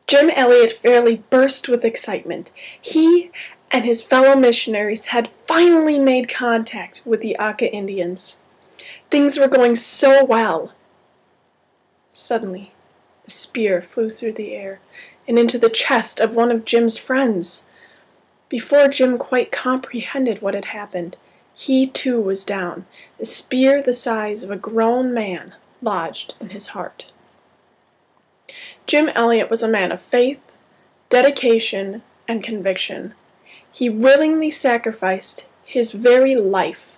Jim Elliot fairly burst with excitement. He and his fellow missionaries had finally made contact with the Auca Indians. Things were going so well. Suddenly, a spear flew through the air and into the chest of one of Jim's friends. Before Jim quite comprehended what had happened, he too was down, a spear the size of a grown man lodged in his heart. Jim Elliot was a man of faith, dedication, and conviction. He willingly sacrificed his very life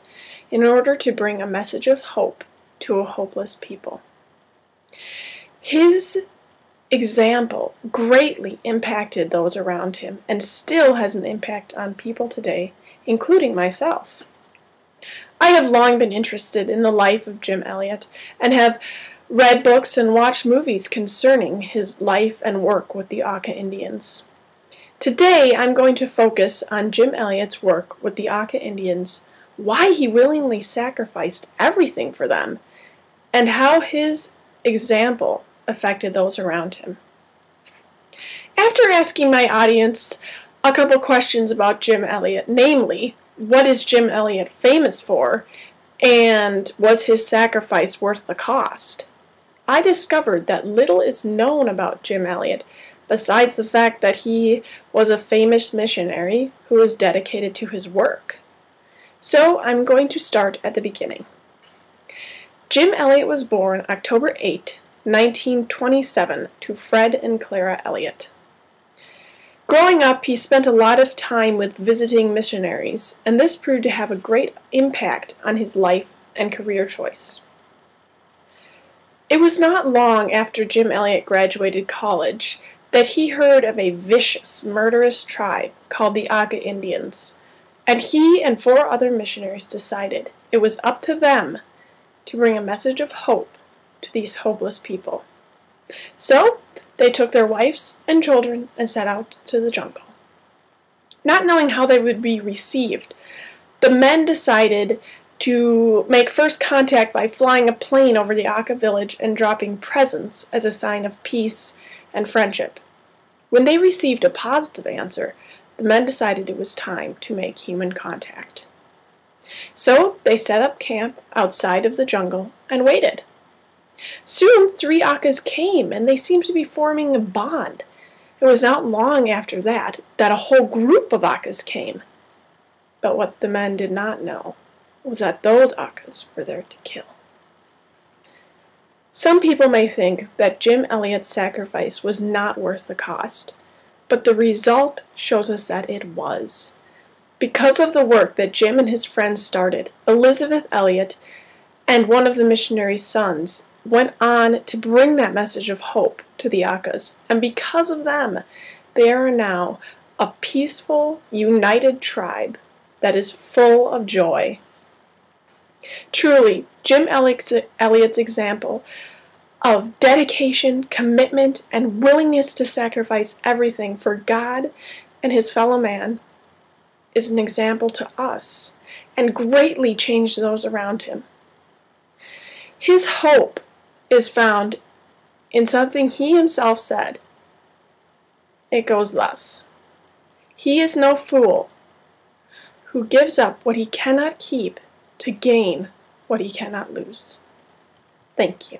in order to bring a message of hope to a hopeless people. His example greatly impacted those around him and still has an impact on people today, including myself. I have long been interested in the life of Jim Elliot and have read books and watched movies concerning his life and work with the Auca Indians. Today I'm going to focus on Jim Elliot's work with the Auca Indians, why he willingly sacrificed everything for them, and how his example affected those around him. After asking my audience a couple questions about Jim Elliot, namely, what is Jim Elliot famous for, and was his sacrifice worth the cost, I discovered that little is known about Jim Elliot besides the fact that he was a famous missionary who was dedicated to his work. So I'm going to start at the beginning. Jim Elliot was born October 8, 1927, to Fred and Clara Elliot. Growing up, he spent a lot of time with visiting missionaries, and this proved to have a great impact on his life and career choice. It was not long after Jim Elliot graduated college that he heard of a vicious, murderous tribe called the Auca Indians, and he and 4 other missionaries decided it was up to them to bring a message of hope to these hopeless people. So, they took their wives and children and set out to the jungle. Not knowing how they would be received, the men decided to make first contact by flying a plane over the Auca village and dropping presents as a sign of peace and friendship. When they received a positive answer, the men decided it was time to make human contact. So they set up camp outside of the jungle and waited. Soon 3 Aucas came, and they seemed to be forming a bond. It was not long after that a whole group of Aucas came. But what the men did not know was that those Aucas were there to kill. Some people may think that Jim Elliot's sacrifice was not worth the cost, but the result shows us that it was. Because of the work that Jim and his friends started, Elisabeth Elliot and one of the missionary's sons went on to bring that message of hope to the Aucas, and because of them, they are now a peaceful, united tribe that is full of joy. Truly, Jim Elliot's example of dedication, commitment, and willingness to sacrifice everything for God and his fellow man is an example to us and greatly changed those around him. His hope is found in something he himself said. It goes thus: "He is no fool who gives up what he cannot keep to gain what he cannot lose." Thank you.